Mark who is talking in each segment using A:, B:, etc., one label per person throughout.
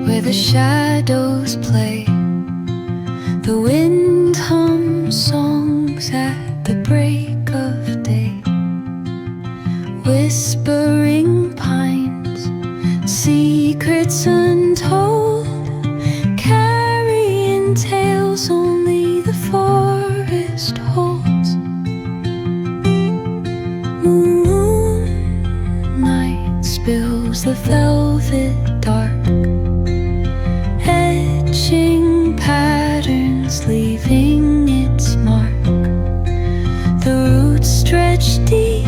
A: where the shadows play. The wind hums songs at the break of day. Whispering pines, secrets untold, carrying tales only the forest holds. Moonlight spills the velvet dark, etching patterns, leaving its mark. The roots stretch deep,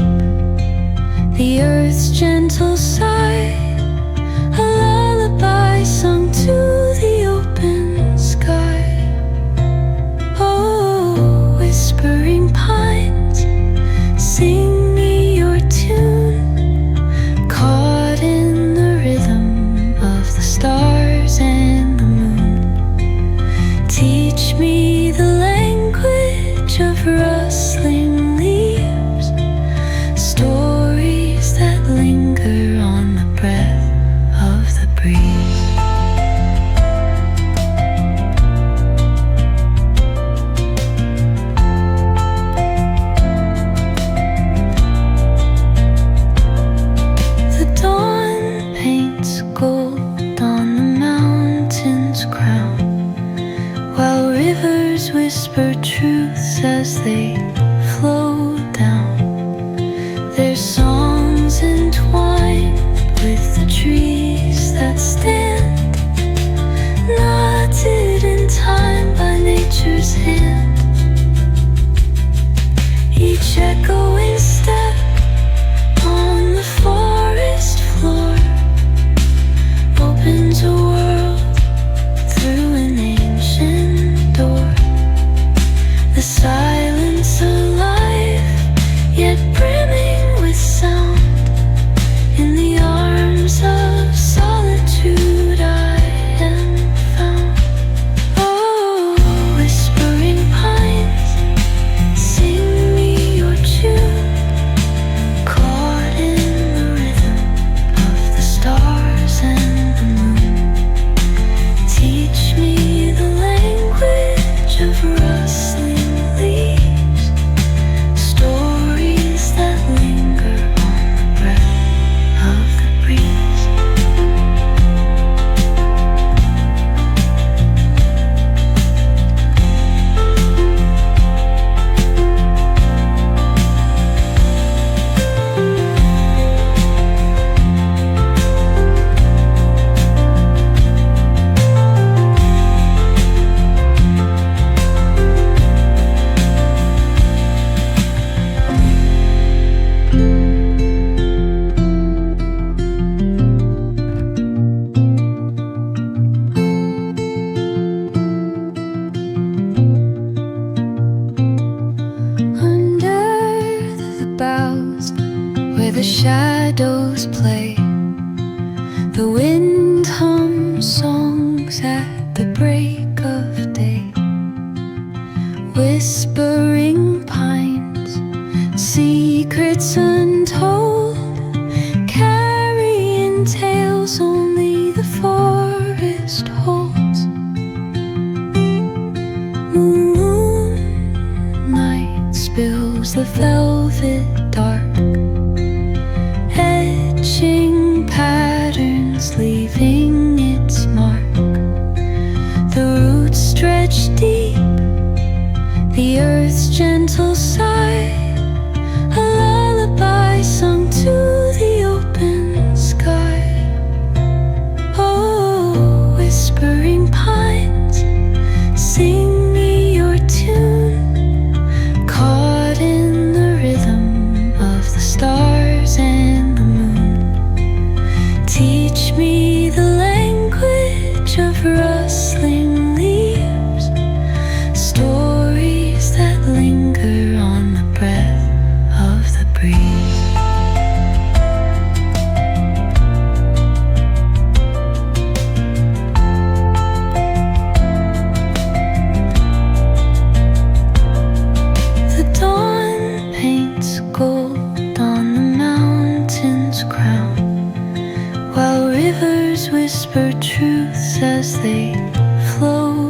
A: the earth's gentle sigh, a lullaby sung to the open sky. Oh, whispering pines, sing me your tune, caught in the rhythm of the stars and the moon. Teach me the language of rustling leaves, stories that linger on the breath of the breeze. The dawn paints gold on the mountain's crown, while rivers whisper truths as they flow down. Their songs entwined with the trees that stand, knotted in time by nature's hand. Each echoing step on the forest floor opens a world through an ancient door. The silence alive, yet brimming with sound. In the arms of solitude I am found. Oh, whispering pines, sing me your tune, caught in the rhythm of the stars and the moon. Teach me the language of rustling leaves, stories that linger on the breath of the breeze. Under the boughs, where the shadows play, the wind hums songs at the break of day. Whispering pines, secrets untold, carrying tales only the forest holds. Moonlight spills the velvet dark, etching patterns, leaving its mark. The roots stretch deep, the earth's gentle sigh, a lullaby sung to the open sky. Oh, whisper whisper truths as they flow.